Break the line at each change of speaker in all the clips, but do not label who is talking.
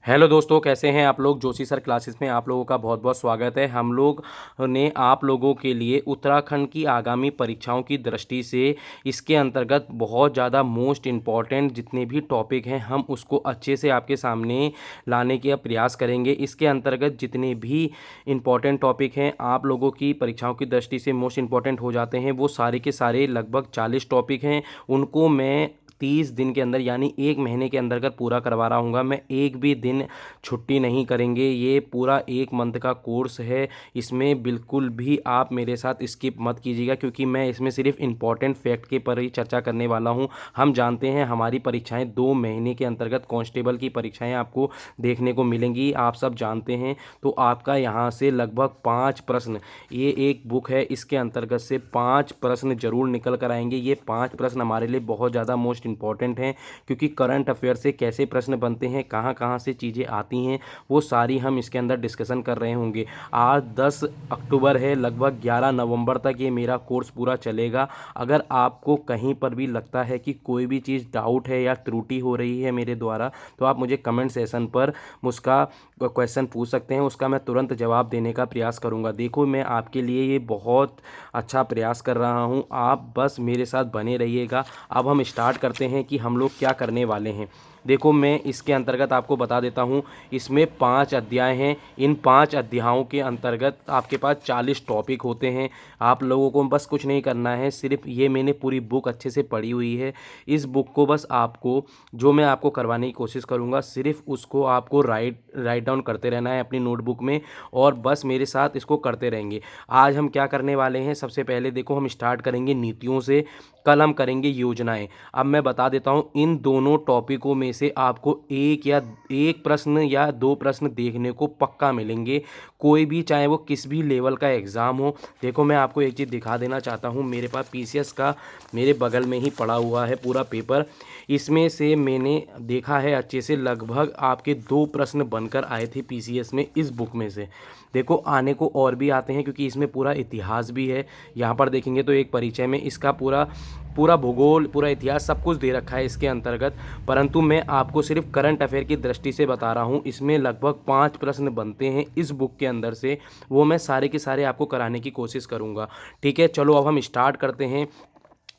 Hello दोस्तों, कैसे हैं आप लोग। जोशी सर क्लासेस में आप लोगों का बहुत बहुत स्वागत है। हम लोग ने आप लोगों के लिए उत्तराखंड की आगामी परीक्षाओं की दृष्टि से इसके अंतर्गत बहुत ज़्यादा मोस्ट इम्पॉर्टेंट जितने भी टॉपिक हैं हम उसको अच्छे से आपके सामने लाने का प्रयास करेंगे। इसके अंतर्गत जितने भी इम्पॉर्टेंट टॉपिक हैं आप लोगों की परीक्षाओं की दृष्टि से मोस्ट इम्पॉर्टेंट हो जाते हैं, वो सारे के सारे लगभग 40 टॉपिक हैं। उनको मैं 30 दिन के अंदर यानी 1 महीने के अंतर्गत पूरा करवा रहा हूँगा। मैं एक भी दिन छुट्टी नहीं करेंगे। ये पूरा 1 मंथ का कोर्स है। इसमें बिल्कुल भी आप मेरे साथ स्किप मत कीजिएगा, क्योंकि मैं इसमें सिर्फ इम्पॉर्टेंट फैक्ट के पर ही चर्चा करने वाला हूँ। हम जानते हैं हमारी परीक्षाएं 2 महीने के अंतर्गत कांस्टेबल की परीक्षाएं आपको देखने को मिलेंगी, आप सब जानते हैं। तो आपका यहाँ से लगभग 5 प्रश्न, ये एक बुक है, इसके अंतर्गत से 5 प्रश्न जरूर निकल कर आएंगे। ये 5 प्रश्न हमारे लिए बहुत ज़्यादा मोस्ट इंपॉर्टेंट हैं, क्योंकि करंट अफेयर से कैसे प्रश्न बनते हैं, कहाँ कहाँ से चीज़ें आती हैं, वो सारी हम इसके अंदर डिस्कशन कर रहे होंगे। आज 10 अक्टूबर है, लगभग 11 नवंबर तक ये मेरा कोर्स पूरा चलेगा। अगर आपको कहीं पर भी लगता है कि कोई भी चीज़ डाउट है या त्रुटि हो रही है मेरे द्वारा, तो आप मुझे कमेंट सेशन पर उसका क्वेश्चन पूछ सकते हैं, उसका मैं तुरंत जवाब देने का प्रयास करूंगा। देखो, मैं आपके लिए ये बहुत अच्छा प्रयास कर रहा हूं, आप बस मेरे साथ बने रहिएगा। अब हम स्टार्ट करते हैं कि हम लोग क्या करने वाले हैं। देखो, मैं इसके अंतर्गत आपको बता देता हूं, इसमें 5 अध्याय हैं। इन 5 अध्यायों के अंतर्गत आपके पास 40 टॉपिक होते हैं। आप लोगों को बस कुछ नहीं करना है, सिर्फ ये मैंने पूरी बुक अच्छे से पढ़ी हुई है। इस बुक को बस आपको, जो मैं आपको करवाने की कोशिश करूँगा, सिर्फ उसको आपको राइट डाउन करते रहना है अपनी नोटबुक में, और बस मेरे साथ इसको करते रहेंगे। आज हम क्या करने वाले हैं, सबसे पहले देखो हम स्टार्ट करेंगे नीतियों से, कल हम करेंगे योजनाएं। अब मैं बता देता हूं, इन दोनों टॉपिकों में से आपको एक प्रश्न या 2 प्रश्न देखने को पक्का मिलेंगे, कोई भी, चाहे वो किस भी लेवल का एग्ज़ाम हो। देखो, मैं आपको एक चीज़ दिखा देना चाहता हूं, मेरे पास पीसीएस का मेरे बगल में ही पड़ा हुआ है पूरा पेपर। इसमें से मैंने देखा है अच्छे से, लगभग आपके 2 प्रश्न बनकर आए थे पीसीएस में इस बुक में से। देखो, आने को और भी आते हैं, क्योंकि इसमें पूरा इतिहास भी है। यहाँ पर देखेंगे तो एक परिचय में इसका पूरा पूरा भूगोल, पूरा इतिहास, सब कुछ दे रखा है इसके अंतर्गत। परंतु मैं आपको सिर्फ करंट अफेयर की दृष्टि से बता रहा हूँ। इसमें लगभग 5 प्रश्न बनते हैं इस बुक के अंदर से, वो मैं सारे के सारे आपको कराने की कोशिश करूँगा। ठीक है, चलो अब हम स्टार्ट करते हैं।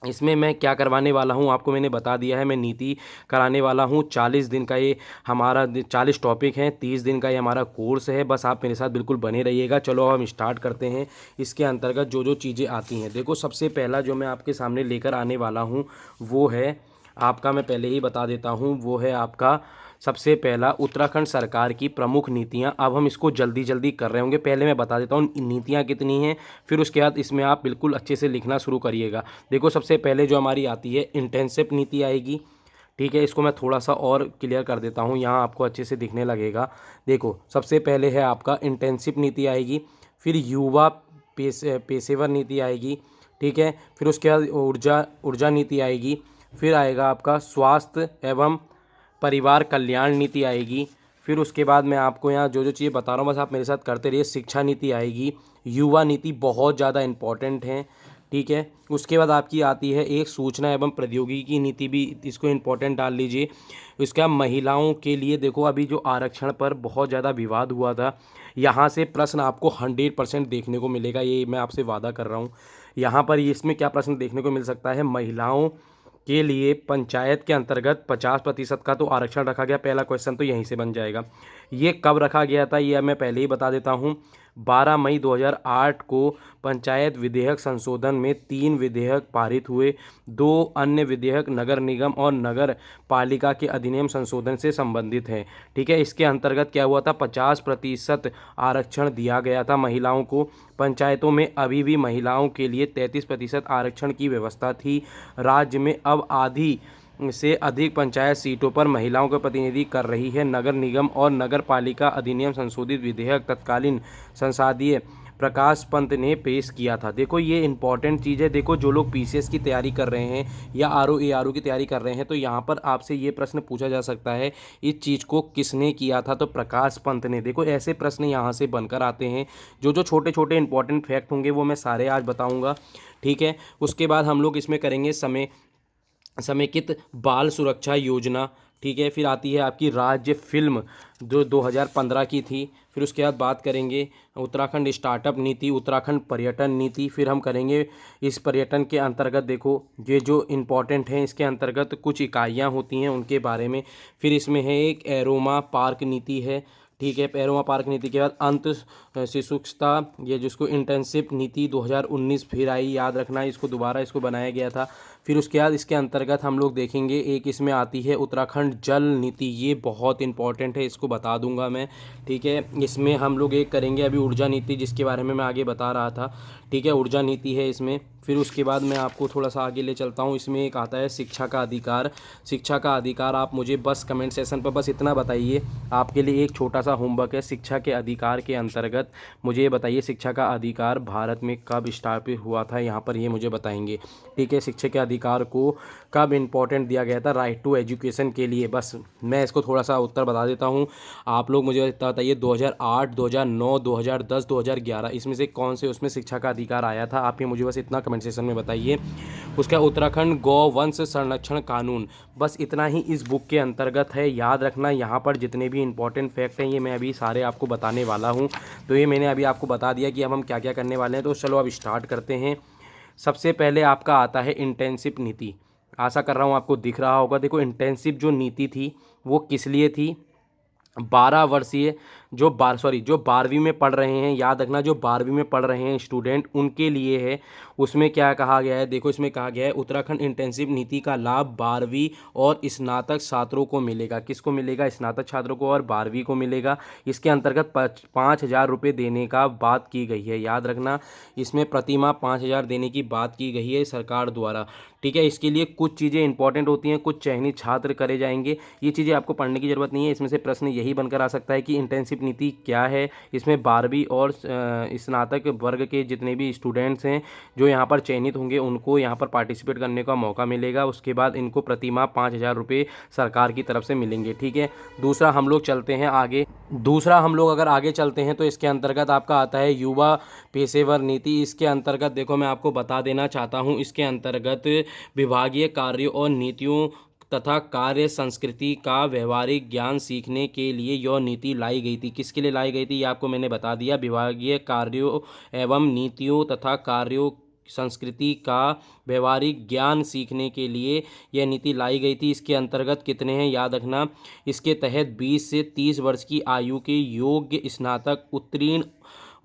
इसमें मैं क्या करवाने वाला हूँ आपको मैंने बता दिया है। मैं नीति कराने वाला हूँ। 40 दिन का ये हमारा 40 टॉपिक हैं, 30 दिन का ये हमारा कोर्स है। बस आप मेरे साथ बिल्कुल बने रहिएगा। चलो अब हम स्टार्ट करते हैं। इसके अंतर्गत जो जो चीज़ें आती हैं, देखो, सबसे पहला जो मैं आपके सामने लेकर आने वाला हूँ वो है आपका, मैं पहले ही बता देता हूँ, वो है आपका सबसे पहला उत्तराखंड सरकार की प्रमुख नीतियाँ। अब हम इसको जल्दी जल्दी कर रहे होंगे, पहले मैं बता देता हूँ नीतियाँ कितनी हैं, फिर उसके बाद इसमें आप बिल्कुल अच्छे से लिखना शुरू करिएगा। देखो, सबसे पहले जो हमारी आती है इंटर्नशिप नीति आएगी। ठीक है, इसको मैं थोड़ा सा और क्लियर कर देता हूँ, यहाँ आपको अच्छे से दिखने लगेगा। देखो, सबसे पहले है आपका इंटर्नशिप नीति आएगी, फिर युवा पेशेवर नीति आएगी। ठीक है, फिर उसके बाद ऊर्जा ऊर्जा नीति आएगी। फिर आएगा आपका स्वास्थ्य एवं परिवार कल्याण नीति आएगी। फिर उसके बाद मैं आपको यहाँ जो जो चीज़ें बता रहा हूँ बस आप मेरे साथ करते रहिए। शिक्षा नीति आएगी, युवा नीति बहुत ज़्यादा इम्पॉर्टेंट है। ठीक है, उसके बाद आपकी आती है एक सूचना एवं प्रौद्योगिकी नीति, भी इसको इम्पोर्टेंट डाल लीजिए। इसका महिलाओं के लिए, देखो, अभी जो आरक्षण पर बहुत ज़्यादा विवाद हुआ था, यहाँ से प्रश्न आपको 100% देखने को मिलेगा, ये मैं आपसे वादा कर रहा हूँ। यहाँ पर इसमें क्या प्रश्न देखने को मिल सकता है, महिलाओं के लिए पंचायत के अंतर्गत 50% का तो आरक्षण रखा गया। पहला क्वेश्चन तो यहीं से बन जाएगा। ये कब रखा गया था, ये मैं पहले ही बता देता हूँ। 12 मई 2008 को पंचायत विधेयक संशोधन में 3 विधेयक पारित हुए। 2 अन्य विधेयक नगर निगम और नगर पालिका के अधिनियम संशोधन से संबंधित हैं। ठीक है, इसके अंतर्गत क्या हुआ था, 50% आरक्षण दिया गया था महिलाओं को। पंचायतों में अभी भी महिलाओं के लिए 33% आरक्षण की व्यवस्था थी। राज्य में अब आधी से अधिक पंचायत सीटों पर महिलाओं का प्रतिनिधि कर रही है। नगर निगम और नगर पालिका अधिनियम संशोधित विधेयक तत्कालीन संसदीय प्रकाश पंत ने पेश किया था। देखो, ये इंपॉर्टेंट चीज़ है। देखो, जो लोग पीसीएस की तैयारी कर रहे हैं या आरओ एआरओ की तैयारी कर रहे हैं, तो यहाँ पर आपसे ये प्रश्न पूछा जा सकता है, इस चीज़ को किसने किया था, तो प्रकाश पंत ने। देखो, ऐसे प्रश्न यहाँ से बनकर आते हैं। जो जो छोटे छोटे इंपॉर्टेंट फैक्ट होंगे वो मैं सारे आज बताऊँगा। ठीक है, उसके बाद हम लोग इसमें करेंगे समेकित बाल सुरक्षा योजना। ठीक है। फिर आती है आपकी राज्य फिल्म जो 2015 की थी। फिर उसके बाद बात करेंगे उत्तराखंड स्टार्टअप नीति, उत्तराखंड पर्यटन नीति। फिर हम करेंगे इस पर्यटन के अंतर्गत देखो ये जो इम्पोर्टेंट हैं इसके अंतर्गत कुछ इकाइयाँ होती हैं उनके बारे में। फिर इसमें है एक एरोमा पार्क नीति है, ठीक है। एरोमा पार्क नीति के बाद अंत शिशुक्षता, ये जिसको इंटर्नशिप नीति 2019 फिर आई, याद रखना इसको दोबारा इसको बनाया गया था। फिर उसके बाद इसके अंतर्गत हम लोग देखेंगे एक इसमें आती है उत्तराखंड जल नीति, ये बहुत इंपॉर्टेंट है, इसको बता दूंगा मैं, ठीक है। इसमें हम लोग एक करेंगे अभी ऊर्जा नीति जिसके बारे में मैं आगे बता रहा था, ठीक है, ऊर्जा नीति है इसमें। फिर उसके बाद मैं आपको थोड़ा सा आगे ले चलता हूँ, इसमें एक आता है शिक्षा का अधिकार। शिक्षा का अधिकार आप मुझे बस कमेंट सेक्शन पर बस इतना बताइए, आपके लिए एक छोटा सा होमवर्क है। शिक्षा के अधिकार के अंतर्गत मुझे ये बताइए शिक्षा का अधिकार भारत में कब स्थापित हुआ था, यहाँ पर ये मुझे बताएंगे, ठीक है। शिक्षा के अधिकार को कब इम्पोर्टेंट दिया गया था राइट टू एजुकेशन के लिए, बस मैं इसको थोड़ा सा उत्तर बता देता हूँ। आप लोग मुझे बताइए 2008, 2009, 2010, 2011 इसमें से कौन से उसमें शिक्षा का अधिकार आया था, आप ये मुझे बस इतना कमेंट सेक्शन में बताइए। उसका उत्तराखंड गौवंश संरक्षण कानून, बस इतना ही इस बुक के अंतर्गत है, याद रखना। यहाँ पर जितने भी इंपॉर्टेंट फैक्ट हैं ये मैं अभी सारे आपको बताने वाला हूँ। तो ये मैंने अभी आपको बता दिया कि अब हम क्या क्या करने वाले हैं, तो चलो अब स्टार्ट करते हैं। सबसे पहले आपका आता है इंटेंसिव नीति, आशा कर रहा हूँ आपको दिख रहा होगा। देखो इंटेंसिव जो नीति थी वो किस लिए थी, 12 वर्षीय जो 12वीं में पढ़ रहे हैं, याद रखना जो 12वीं में पढ़ रहे हैं स्टूडेंट उनके लिए है। उसमें क्या कहा गया है, देखो इसमें कहा गया है उत्तराखंड इंटेंसिव नीति का लाभ 12वीं और स्नातक छात्रों को मिलेगा। किसको मिलेगा, स्नातक छात्रों को और 12वीं को मिलेगा। इसके अंतर्गत 5,000 रुपये देने का बात की गई है, याद रखना इसमें प्रतिमाह 5,000 देने की बात की गई है सरकार द्वारा, ठीक है। इसके लिए कुछ चीज़ें इंपॉर्टेंट होती हैं, कुछ चयनित छात्र करे जाएंगे, ये चीज़ें आपको पढ़ने की ज़रूरत नहीं है। इसमें से प्रश्न यही बनकर आ सकता है कि इंटेंसिव नीति क्या है। इसमें 12वीं और स्नातक वर्ग के जितने भी स्टूडेंट्स हैं जो यहाँ पर चयनित होंगे उनको यहाँ पर पार्टिसिपेट करने का मौका मिलेगा। उसके बाद इनको प्रतिमाह 5,000 रुपये सरकार की तरफ से मिलेंगे, ठीक है। दूसरा हम लोग चलते हैं आगे, अगर आगे चलते हैं तो इसके अंतर्गत आपका आता है युवा पेशेवर नीति। इसके अंतर्गत देखो मैं आपको बता देना चाहता हूँ, इसके अंतर्गत विभागीय कार्यों और नीतियों तथा कार्य संस्कृति का व्यवहारिक ज्ञान सीखने के लिए यह नीति लाई गई थी। किसके लिए लाई गई थी ये आपको मैंने बता दिया, विभागीय कार्यों एवं नीतियों तथा कार्यों संस्कृति का व्यवहारिक ज्ञान सीखने के लिए यह नीति लाई गई थी। इसके अंतर्गत कितने हैं, याद रखना इसके तहत 20 से 30 वर्ष की आयु के योग्य स्नातक उत्तीर्ण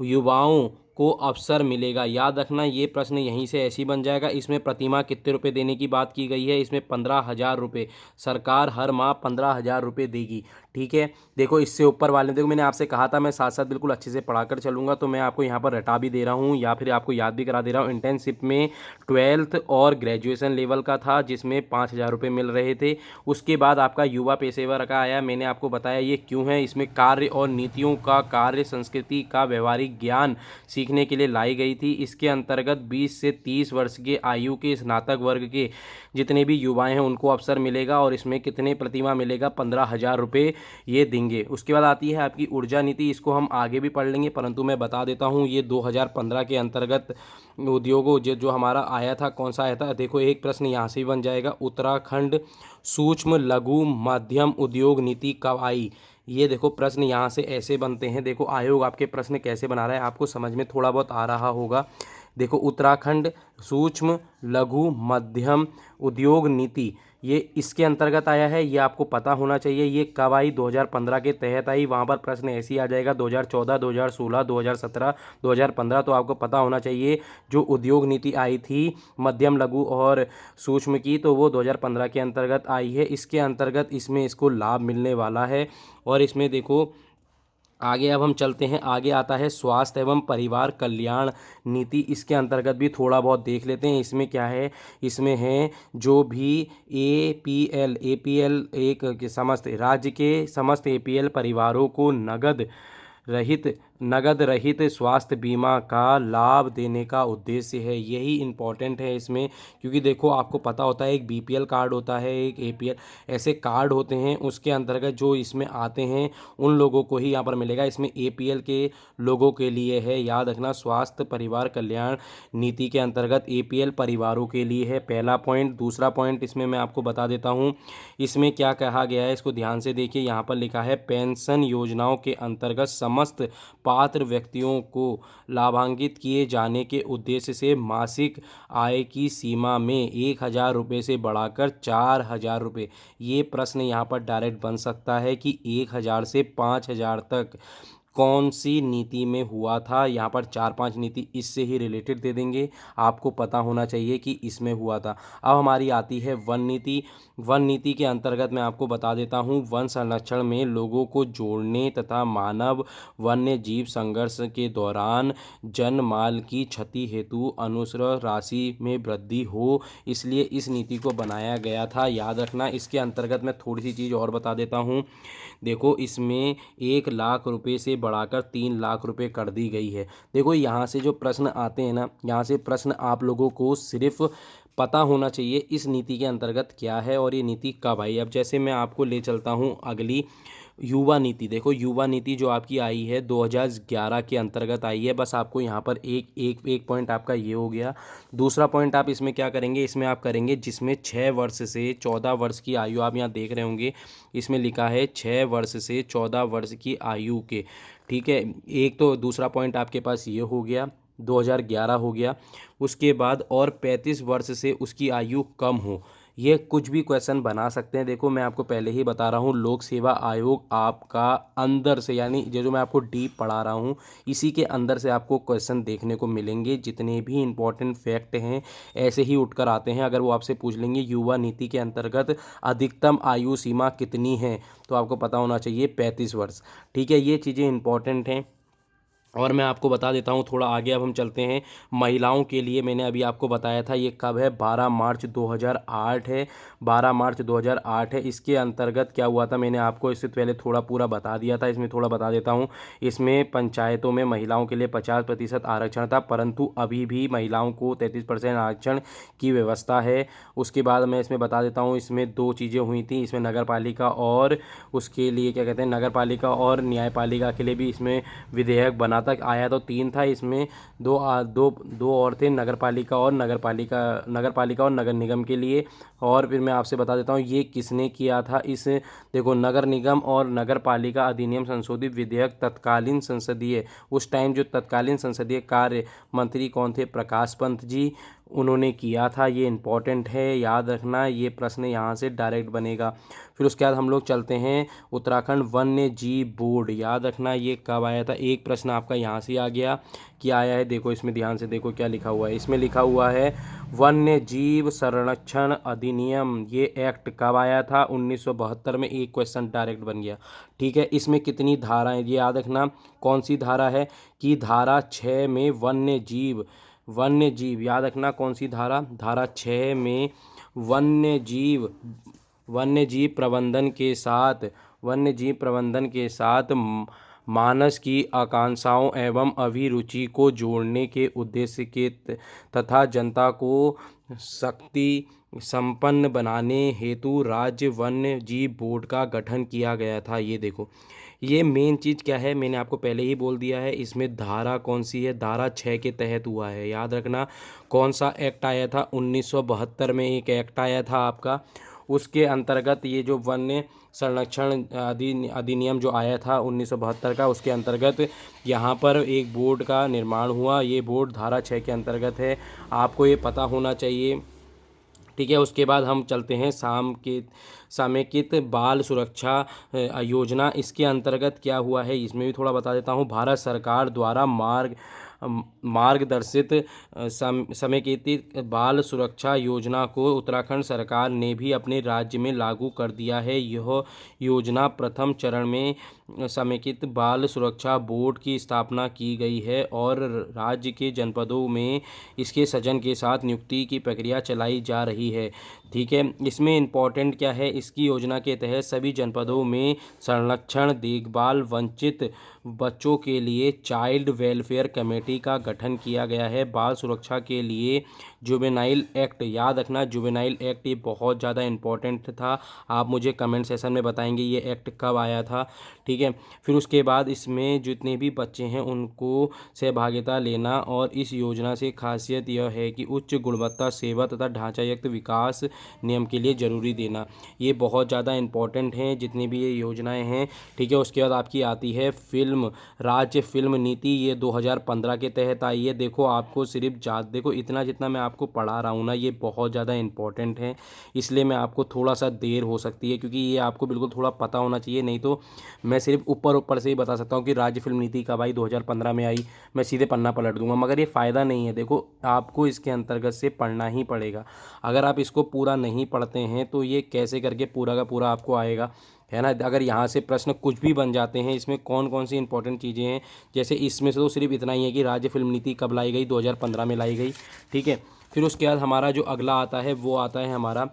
युवाओं को अवसर मिलेगा। याद रखना ये प्रश्न यहीं से ऐसे ही बन जाएगा। इसमें प्रतिमाह कितने रुपए देने की बात की गई है, इसमें 15,000 रुपये सरकार हर माह 15,000 रुपये देगी, ठीक है। देखो इससे ऊपर वाले देखो मैंने आपसे कहा था मैं साथ साथ बिल्कुल अच्छे से पढ़ाकर चलूँगा, तो मैं आपको यहाँ पर रटा भी दे रहा हूँ या फिर आपको याद भी करा दे रहा हूँ। इंटर्नशिप में 12th और ग्रेजुएशन लेवल का था जिसमें 5,000 रुपये मिल रहे थे। उसके बाद आपका युवा पेशेवर का आया, मैंने आपको बताया ये क्यों है। इसमें कार्य और नीतियों का कार्य संस्कृति का व्यवहारिक ज्ञान सीखने के लिए लाई गई थी। इसके अंतर्गत 20 से 30 वर्ष के आयु के स्नातक वर्ग के जितने भी युवाएं हैं उनको अवसर मिलेगा और इसमें कितने प्रतिमाह मिलेगा, 15,000 रुपये ये देंगे। उसके बाद आती है आपकी ऊर्जा नीति, इसको हम आगे भी पढ़ लेंगे परंतु मैं बता देता हूँ ये 2015 के अंतर्गत उद्योगों जो हमारा आया था, कौन सा आया था देखो, एक प्रश्न यहाँ से भी बन जाएगा, उत्तराखंड सूक्ष्म लघु मध्यम उद्योग नीति कब आई। ये देखो प्रश्न यहाँ से ऐसे बनते हैं, देखो आयोग आपके प्रश्न कैसे बना रहा है आपको समझ में थोड़ा बहुत आ रहा होगा। देखो उत्तराखंड सूक्ष्म लघु मध्यम उद्योग नीति ये इसके अंतर्गत आया है, ये आपको पता होना चाहिए। ये कब आई, 2015 के तहत आई। वहाँ पर प्रश्न ऐसे ही आ जाएगा 2014, 2016, 2017, 2015, तो आपको पता होना चाहिए जो उद्योग नीति आई थी मध्यम लघु और सूक्ष्म की, तो वो 2015 के अंतर्गत आई है। इसके अंतर्गत इसमें इसको लाभ मिलने वाला है। और इसमें देखो आगे अब हम चलते हैं, आगे आता है स्वास्थ्य एवं परिवार कल्याण नीति। इसके अंतर्गत भी थोड़ा बहुत देख लेते हैं। इसमें क्या है, इसमें है जो भी एपीएल एक समस्त राज्य के समस्त एपीएल परिवारों को नगद रहित नगद रहित स्वास्थ्य बीमा का लाभ देने का उद्देश्य है। यही इम्पोर्टेंट है इसमें, क्योंकि देखो आपको पता होता है एक बीपीएल कार्ड होता है, एक एपीएल, ऐसे कार्ड होते हैं, उसके अंतर्गत जो इसमें आते हैं उन लोगों को ही यहाँ पर मिलेगा। इसमें एपीएल के लोगों के लिए है, याद रखना। स्वास्थ्य परिवार कल्याण नीति के अंतर्गत एपीएल परिवारों के लिए है, पहला पॉइंट। दूसरा पॉइंट इसमें मैं आपको बता देता हूँ, इसमें क्या कहा गया है, इसको ध्यान से देखिए। यहाँ पर लिखा है पेंशन योजनाओं के अंतर्गत समस्त पात्र व्यक्तियों को लाभान्वित किए जाने के उद्देश्य से मासिक आय की सीमा में 1,000 रुपये से बढ़ाकर 4,000 रुपये। ये प्रश्न यहाँ पर डायरेक्ट बन सकता है कि 1,000 से 5,000 तक कौन सी नीति में हुआ था। यहाँ पर 4-5 नीति इससे ही रिलेटेड दे देंगे, आपको पता होना चाहिए कि इसमें हुआ था। अब हमारी आती है वन नीति। वन नीति के अंतर्गत मैं आपको बता देता हूँ, वन संरक्षण में लोगों को जोड़ने तथा मानव वन्य जीव संघर्ष के दौरान जन माल की क्षति हेतु अनुग्रह राशि में वृद्धि हो, इसलिए इस नीति को बनाया गया था, याद रखना। इसके अंतर्गत मैं थोड़ी सी चीज़ और बता देता हूँ। देखो इसमें 1,00,000 रुपये से बढ़ाकर 3,00,000 रुपये कर दी गई है। देखो यहाँ से जो प्रश्न आते हैं ना, यहाँ से प्रश्न आप लोगों को सिर्फ पता होना चाहिए इस नीति के अंतर्गत क्या है और ये नीति कब आई। अब जैसे मैं आपको ले चलता हूँ अगली युवा नीति। देखो युवा नीति जो आपकी आई है 2011 के अंतर्गत आई है। बस आपको यहाँ पर एक पॉइंट आपका ये हो गया। दूसरा पॉइंट आप इसमें क्या करेंगे, इसमें आप करेंगे जिसमें 6 वर्ष से 14 वर्ष की आयु, आप यहाँ देख रहे होंगे इसमें लिखा है 6 वर्ष से 14 वर्ष की आयु के, ठीक है। एक तो दूसरा पॉइंट आपके पास ये हो गया, 2011 हो गया। उसके बाद और 35 वर्ष से उसकी आयु कम हो, ये कुछ भी क्वेश्चन बना सकते हैं। देखो मैं आपको पहले ही बता रहा हूँ, लोक सेवा आयोग आपका अंदर से, यानी जो मैं आपको डीप पढ़ा रहा हूँ इसी के अंदर से आपको क्वेश्चन देखने को मिलेंगे। जितने भी इंपॉर्टेंट फैक्ट हैं ऐसे ही उठकर आते हैं। अगर वो आपसे पूछ लेंगे युवा नीति के अंतर्गत अधिकतम आयु सीमा कितनी है, तो आपको पता होना चाहिए 35 वर्ष, ठीक है। ये चीज़ें इंपॉर्टेंट हैं। और मैं आपको बता देता हूँ थोड़ा आगे, अब हम चलते हैं महिलाओं के लिए। मैंने अभी आपको बताया था ये कब है, 12 मार्च 2008 है, 12 मार्च 2008 है। इसके अंतर्गत क्या हुआ था, मैंने आपको इससे पहले थोड़ा पूरा बता दिया था, इसमें थोड़ा बता देता हूँ। इसमें पंचायतों में महिलाओं के लिए 50% आरक्षण था, परंतु अभी भी महिलाओं को 33% आरक्षण की व्यवस्था है। उसके बाद मैं इसमें बता देता हूँ, इसमें 2 चीज़ें हुई थी, इसमें नगर पालिका और उसके लिए क्या कहते हैं, नगर पालिका और न्यायपालिका के लिए भी इसमें विधेयक बना तक आया, तो 3 था। इसमें दो और थे, नगर पालिका और नगर निगम के लिए। और फिर मैं आपसे बता देता हूँ ये किसने किया था। इस देखो नगर निगम और नगर पालिका अधिनियम संशोधित विधेयक तत्कालीन संसदीय, उस टाइम जो तत्कालीन संसदीय कार्य मंत्री कौन थे, प्रकाश पंत जी, उन्होंने किया था। ये इंपॉर्टेंट है, याद रखना, ये प्रश्न यहाँ से डायरेक्ट बनेगा। फिर उसके बाद हम लोग चलते हैं उत्तराखंड वन्य जीव बोर्ड, याद रखना ये कब आया था। एक प्रश्न आपका यहाँ से आ गया, क्या आया है, देखो इसमें ध्यान से देखो क्या लिखा हुआ है। इसमें लिखा हुआ है वन्य जीव संरक्षण अधिनियम, ये एक्ट कब आया था, 1972 में। एक क्वेश्चन डायरेक्ट बन गया, ठीक है। इसमें कितनी धाराएं, ये याद रखना कौन सी धारा है, कि धारा 6 में वन्य जीव, याद रखना कौन सी धारा, धारा 6 में वन्य जीव प्रबंधन के साथ मानस की आकांक्षाओं एवं अभिरुचि को जोड़ने के उद्देश्य के तथा जनता को शक्ति संपन्न बनाने हेतु राज्य वन्य जीव बोर्ड का गठन किया गया था। ये देखो ये मेन चीज़ क्या है, मैंने आपको पहले ही बोल दिया है। इसमें धारा कौन सी है, धारा 6 के तहत हुआ है, याद रखना। कौन सा एक्ट आया था, 1972 में एक एक्ट आया था आपका, उसके अंतर्गत ये जो वन्य संरक्षण अधिनियम जो आया था 1972 का, उसके अंतर्गत यहाँ पर एक बोर्ड का निर्माण हुआ। ये बोर्ड धारा 6 के अंतर्गत है, आपको ये पता होना चाहिए, ठीक है। उसके बाद हम चलते हैं समेकित बाल सुरक्षा योजना। इसके अंतर्गत क्या हुआ है, इसमें भी थोड़ा बता देता हूँ। भारत सरकार द्वारा मार्गदर्शित समेकित बाल सुरक्षा योजना को उत्तराखंड सरकार ने भी अपने राज्य में लागू कर दिया है। यह योजना प्रथम चरण में समेकित बाल सुरक्षा बोर्ड की स्थापना की गई है और राज्य के जनपदों में इसके सृजन के साथ नियुक्ति की प्रक्रिया चलाई जा रही है। ठीक है, इसमें इम्पॉर्टेंट क्या है, इसकी योजना के तहत सभी जनपदों में संरक्षण, देखभाल, वंचित बच्चों के लिए चाइल्ड वेलफेयर कमेटी का गठन किया गया है। बाल सुरक्षा के लिए जुवेनाइल एक्ट, याद रखना जुवेनाइल एक्ट ये बहुत ज़्यादा इम्पोर्टेंट था। आप मुझे कमेंट सेशन में बताएंगे ये एक्ट कब आया था। ठीक है, फिर उसके बाद इसमें जितने भी बच्चे हैं उनको सहभागिता लेना, और इस योजना से खासियत यह है कि उच्च गुणवत्ता सेवा तथा ढांचायुक्त विकास नियम के लिए ज़रूरी देना। ये बहुत ज़्यादा इम्पोर्टेंट हैं जितनी भी ये योजनाएं हैं। ठीक है, उसके बाद आपकी आती है राज्य फिल्म नीति, ये 2015 के तहत आई है। देखो आपको सिर्फ देखो इतना जितना मैं आपको पढ़ा रहा हूँ ना, ये बहुत ज़्यादा इम्पोर्टेंट है, इसलिए मैं आपको थोड़ा सा देर हो सकती है क्योंकि ये आपको बिल्कुल थोड़ा पता होना चाहिए। नहीं तो मैं सिर्फ ऊपर ऊपर से ही बता सकता हूँ कि राज्य फिल्म नीति कब आई, 2015 में आई, मैं सीधे पन्ना पलट दूंगा, मगर ये फ़ायदा नहीं है। देखो आपको इसके अंतर्गत से पढ़ना ही पड़ेगा। अगर आप इसको पूरा नहीं पढ़ते हैं तो ये कैसे करके पूरा का पूरा आपको आएगा, है ना। अगर यहाँ से प्रश्न कुछ भी बन जाते हैं, इसमें कौन कौन सी इंपॉर्टेंट चीज़ें हैं, जैसे इसमें से तो सिर्फ इतना ही है कि राज्य फिल्म नीति कब लाई गई, 2015 में लाई गई। ठीक है, फिर उसके बाद हमारा जो अगला आता है वो आता है हमारा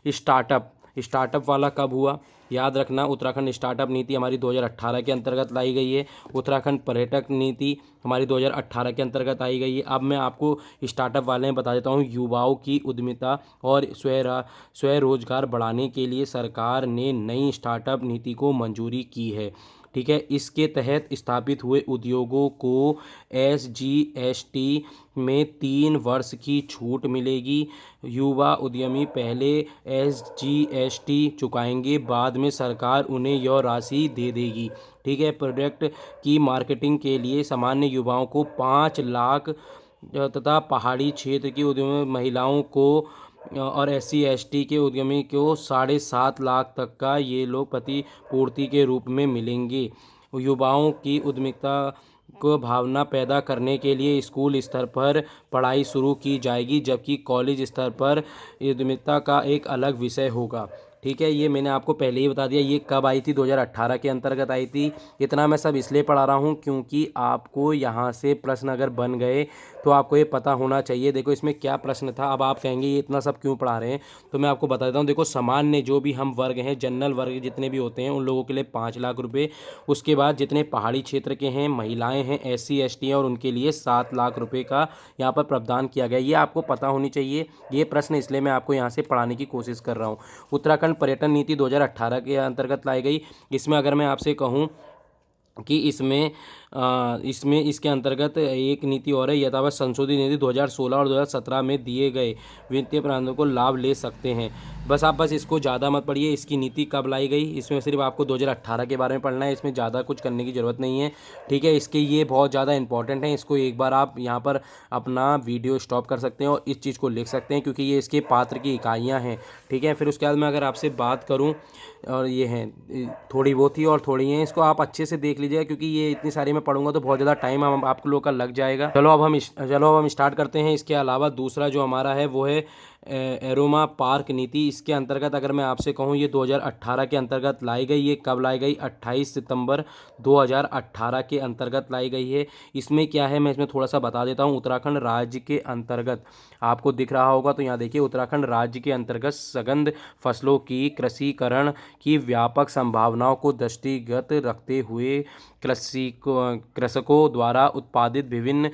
स्टार्टअप वाला कब हुआ, याद रखना उत्तराखंड स्टार्टअप नीति हमारी 2018 के अंतर्गत लाई गई है। उत्तराखंड पर्यटक नीति हमारी 2018 के अंतर्गत आई गई है। अब मैं आपको स्टार्टअप वाले में बता देता हूँ। युवाओं की उद्यमिता और स्वरोजगार बढ़ाने के लिए सरकार ने नई स्टार्टअप नीति को मंजूरी की है। ठीक है, इसके तहत स्थापित हुए उद्योगों को SGST में 3 वर्ष की छूट मिलेगी। युवा उद्यमी पहले SGST चुकाएंगे, बाद में सरकार उन्हें यह राशि दे देगी। ठीक है, प्रोडक्ट की मार्केटिंग के लिए सामान्य युवाओं को 5 लाख तथा पहाड़ी क्षेत्र की उद्यमी महिलाओं को और SC ST के उद्यमी को 7.5 लाख तक का ये लोग प्रतिपूर्ति के रूप में मिलेंगे। युवाओं की उद्यमिता को भावना पैदा करने के लिए स्कूल स्तर पर पढ़ाई शुरू की जाएगी, जबकि कॉलेज स्तर पर उद्यमिता का एक अलग विषय होगा। ठीक है, ये मैंने आपको पहले ही बता दिया। ये कब आई थी, 2018 के अंतर्गत आई थी। इतना मैं सब इसलिए पढ़ा रहा हूँ क्योंकि आपको यहाँ से प्रश्न अगर बन गए तो आपको ये पता होना चाहिए। देखो इसमें क्या प्रश्न था, अब आप कहेंगे ये इतना सब क्यों पढ़ा रहे हैं, तो मैं आपको बता देता हूँ। देखो सामान्य जो भी हम वर्ग हैं, जनरल वर्ग जितने भी होते हैं उन लोगों के लिए 5 लाख रुपये। उसके बाद जितने पहाड़ी क्षेत्र के हैं, महिलाएँ हैं, SC ST हैं, और उनके लिए 7 लाख रुपये का यहाँ पर प्रावधान किया गया। ये आपको पता होनी चाहिए। ये प्रश्न इसलिए मैं आपको यहाँ से पढ़ाने की कोशिश कर रहा हूँ। उत्तराखंड पर्यटन नीति 2018 के अंतर्गत लाई गई। इसमें अगर मैं आपसे कहूँ कि इसमें इसके अंतर्गत एक नीति और है, यथावत संशोधित नीति 2016 और 2017 में दिए गए वित्तीय प्रावधानों को लाभ ले सकते हैं। बस इसको ज़्यादा मत पढ़िए। इसकी नीति कब लाई गई, इसमें सिर्फ आपको 2018 के बारे में पढ़ना है, इसमें ज़्यादा कुछ करने की ज़रूरत नहीं है। ठीक है, इसके ये बहुत ज़्यादा इंपॉर्टेंट है। इसको एक बार आप यहाँ पर अपना वीडियो स्टॉप कर सकते हैं और इस चीज़ को लिख सकते हैं क्योंकि ये इसके पात्र की इकाइयाँ हैं। ठीक है, फिर उसके बाद मैं अगर आपसे बात करूँ, और ये हैं थोड़ी बहुत ही और थोड़ी हैं, इसको आप अच्छे से देख लीजिएगा क्योंकि ये इतनी सारी मैं पढ़ूंगा तो बहुत ज़्यादा टाइम आप लोगों का लग जाएगा। चलो अब हम स्टार्ट करते हैं। इसके अलावा दूसरा जो हमारा है वो है एरोमा पार्क नीति। इसके अंतर्गत अगर मैं आपसे कहूँ, ये 2018 के अंतर्गत लाई गई। ये कब लाई गई, 28 सितंबर 2018 के अंतर्गत लाई गई है। इसमें क्या है, मैं इसमें थोड़ा सा बता देता हूँ। उत्तराखंड राज्य के अंतर्गत आपको दिख रहा होगा, तो यहाँ देखिए उत्तराखंड राज्य के अंतर्गत सघन फसलों की कृषिकरण की व्यापक संभावनाओं को दृष्टिगत रखते हुए कृषकों द्वारा उत्पादित विभिन्न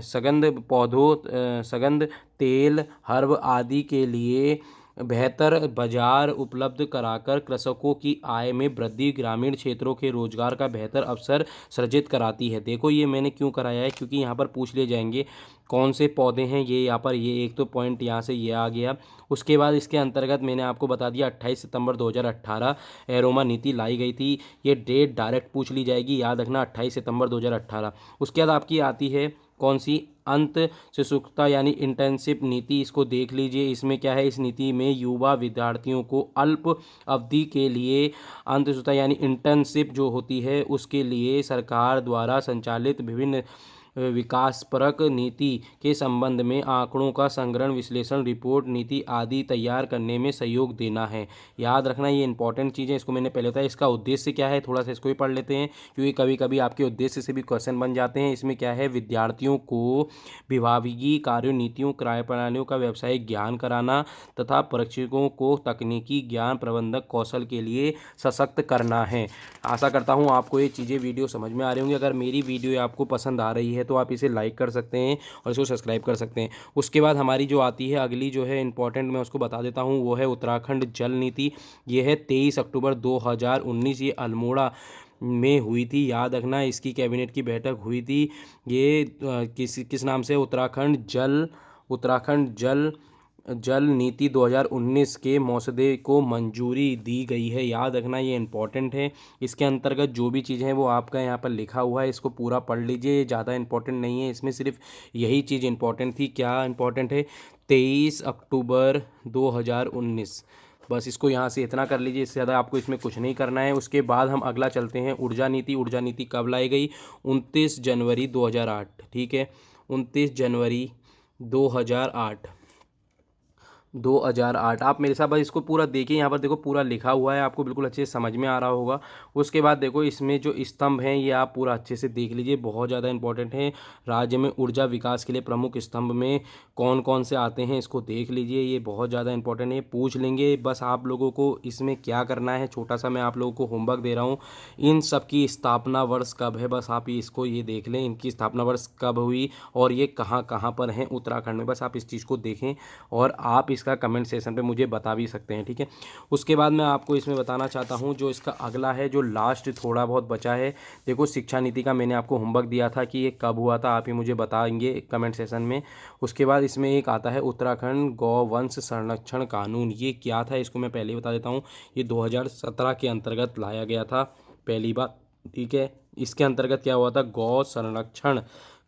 सघन पौधों, सघन तेल, हर्ब आदि के लिए बेहतर बाजार उपलब्ध कराकर कृषकों की आय में वृद्धि, ग्रामीण क्षेत्रों के रोजगार का बेहतर अवसर सृजित कराती है। देखो ये मैंने क्यों कराया है, क्योंकि यहाँ पर पूछ लिए जाएंगे कौन से पौधे हैं। ये यहाँ पर ये एक तो पॉइंट यहाँ से ये आ गया। उसके बाद इसके अंतर्गत मैंने आपको बता दिया 28 सितंबर 2018 एरोमा नीति लाई गई थी। ये डेट डायरेक्ट पूछ ली जाएगी, याद रखना 28 सितंबर 2018। उसके बाद आपकी आती है कौन सी, अंत शिक्षुता यानी इंटर्नशिप नीति। इसको देख लीजिए। इसमें क्या है, इस नीति में युवा विद्यार्थियों को अल्प अवधि के लिए अंत शिक्षुता यानी इंटर्नशिप जो होती है उसके लिए सरकार द्वारा संचालित विभिन्न विकासपरक नीति के संबंध में आंकड़ों का संग्रहण, विश्लेषण, रिपोर्ट, नीति आदि तैयार करने में सहयोग देना है। याद रखना ये इंपॉर्टेंट चीज़ है, इसको मैंने पहले बताया। इसका उद्देश्य क्या है, थोड़ा सा इसको भी पढ़ लेते हैं, क्योंकि कभी कभी आपके उद्देश्य से भी क्वेश्चन बन जाते हैं। इसमें क्या है, विद्यार्थियों को विभागीय कार्यों, नीतियों, कार्यप्रणालियों का व्यावसायिक ज्ञान कराना तथा परीक्षकों को तकनीकी ज्ञान, प्रबंधक कौशल के लिए सशक्त करना है। आशा करता हूँ आपको ये चीज़ें वीडियो समझ में आ रही होंगी। अगर मेरी वीडियो आपको पसंद आ रही है तो आप इसे लाइक कर सकते हैं और इसको सब्सक्राइब कर सकते हैं। उसके बाद हमारी जो आती है अगली जो है इंपॉर्टेंट, मैं उसको बता देता हूँ, वो है उत्तराखंड जल नीति। ये है 23 अक्टूबर 2019, ये अल्मोड़ा में हुई थी। याद रखना, इसकी कैबिनेट की बैठक हुई थी। ये किस नाम से, उत्तराखंड जल नीति 2019 के मसौदे को मंजूरी दी गई है। याद रखना ये इंपॉर्टेंट है। इसके अंतर्गत जो भी चीज़ें हैं वो आपका यहाँ पर लिखा हुआ है, इसको पूरा पढ़ लीजिए। ज़्यादा इंपॉर्टेंट नहीं है, इसमें सिर्फ यही चीज़ इंपॉर्टेंट थी। क्या इंपॉर्टेंट है, 23 अक्टूबर 2019, बस इसको यहाँ से इतना कर लीजिए, इससे ज़्यादा आपको इसमें कुछ नहीं करना है। उसके बाद हम अगला चलते हैं, ऊर्जा नीति। ऊर्जा नीति कब लाई गई, 29 जनवरी 2008। ठीक है, 29 जनवरी 2008। आप मेरे साथ बस इसको पूरा देखिए, यहाँ पर देखो पूरा लिखा हुआ है, आपको बिल्कुल अच्छे से समझ में आ रहा होगा। उसके बाद देखो इसमें जो स्तंभ हैं ये आप पूरा अच्छे से देख लीजिए, बहुत ज़्यादा इंपॉर्टेंट है। राज्य में ऊर्जा विकास के लिए प्रमुख स्तंभ में कौन कौन से आते हैं, इसको देख लीजिए, ये बहुत ज़्यादा इंपॉर्टेंट है, पूछ लेंगे। बस आप लोगों को इसमें क्या करना है, छोटा सा मैं आप लोगों को होमवर्क दे रहा हूँ। इन सब की स्थापना वर्ष कब है, बस आप इसको ये देख लें, इनकी स्थापना वर्ष कब हुई और ये कहाँ कहाँ पर हैं उत्तराखंड में। बस आप इस चीज़ को देखें और आप इसका कमेंट सेशन पे मुझे बता भी सकते हैं। ठीक है, उसके बाद मैं आपको इसमें बताना चाहता हूँ जो इसका अगला है, जो लास्ट थोड़ा बहुत बचा है। देखो शिक्षा नीति का मैंने आपको होमवर्क दिया था कि ये कब हुआ था, आप ही मुझे बताएंगे कमेंट सेशन में। उसके बाद इसमें एक आता है उत्तराखंड गौवंश संरक्षण कानून। ये क्या था, इसको मैं पहले ही बता देता हूँ। ये 2017 के अंतर्गत लाया गया था पहली बार। ठीक है, इसके अंतर्गत क्या हुआ था, गौ संरक्षण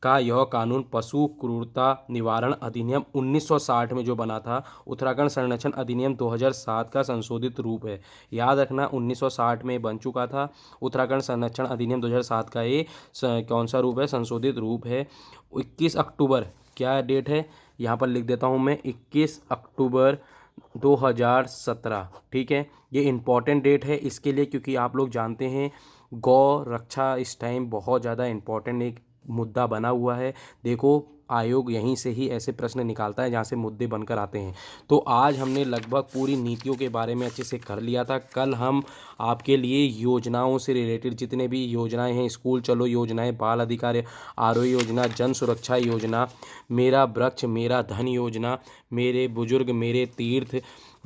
का यह कानून पशु क्रूरता निवारण अधिनियम 1960 में जो बना था, उत्तराखंड संरक्षण अधिनियम 2007 का संशोधित रूप है। याद रखना 1960 में बन चुका था। उत्तराखंड संरक्षण अधिनियम 2007 का ये कौन सा रूप है, संशोधित रूप है। 21 अक्टूबर, क्या डेट है यहाँ पर लिख देता हूँ मैं, 21 अक्टूबर 2017। ठीक है, ये इम्पॉर्टेंट डेट है इसके लिए, क्योंकि आप लोग जानते हैं गौ रक्षा इस टाइम बहुत ज़्यादा इम्पॉर्टेंट एक मुद्दा बना हुआ है। देखो आयोग यहीं से ही ऐसे प्रश्न निकालता है जहाँ से मुद्दे बनकर आते हैं। तो आज हमने लगभग पूरी नीतियों के बारे में अच्छे से कर लिया था। कल हम आपके लिए योजनाओं से रिलेटेड जितने भी योजनाएं हैं, स्कूल चलो योजनाएं, बाल अधिकार आरोग्य योजना, जन सुरक्षा योजना, मेरा वृक्ष मेरा धन योजना, मेरे बुजुर्ग मेरे तीर्थ,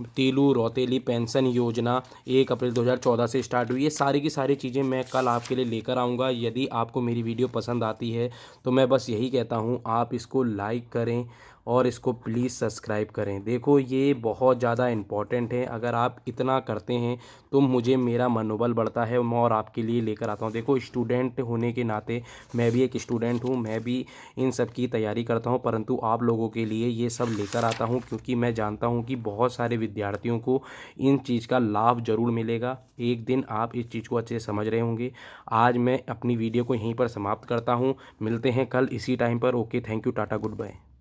तीलू रौतेली पेंशन योजना 1 अप्रैल 2014 से स्टार्ट हुई, ये सारी की सारी चीज़ें मैं कल आपके लिए लेकर आऊँगा। यदि आपको मेरी वीडियो पसंद आती है तो मैं बस यही कहता हूँ, आप इसको लाइक करें और इसको प्लीज़ सब्सक्राइब करें। देखो ये बहुत ज़्यादा इम्पॉर्टेंट है, अगर आप इतना करते हैं तो मुझे मेरा मनोबल बढ़ता है, मैं और आपके लिए लेकर आता हूँ। देखो स्टूडेंट होने के नाते मैं भी एक स्टूडेंट हूँ, मैं भी इन सब की तैयारी करता हूँ, परंतु आप लोगों के लिए ये सब लेकर आता हूँ क्योंकि मैं जानता हूँ कि बहुत सारे विद्यार्थियों को इन चीज़ का लाभ ज़रूर मिलेगा। एक दिन आप इस चीज़ को अच्छे से समझ रहे होंगे। आज मैं अपनी वीडियो को यहीं पर समाप्त करता हूँ, मिलते हैं कल इसी टाइम पर। Okay, thank you, tata, good bye.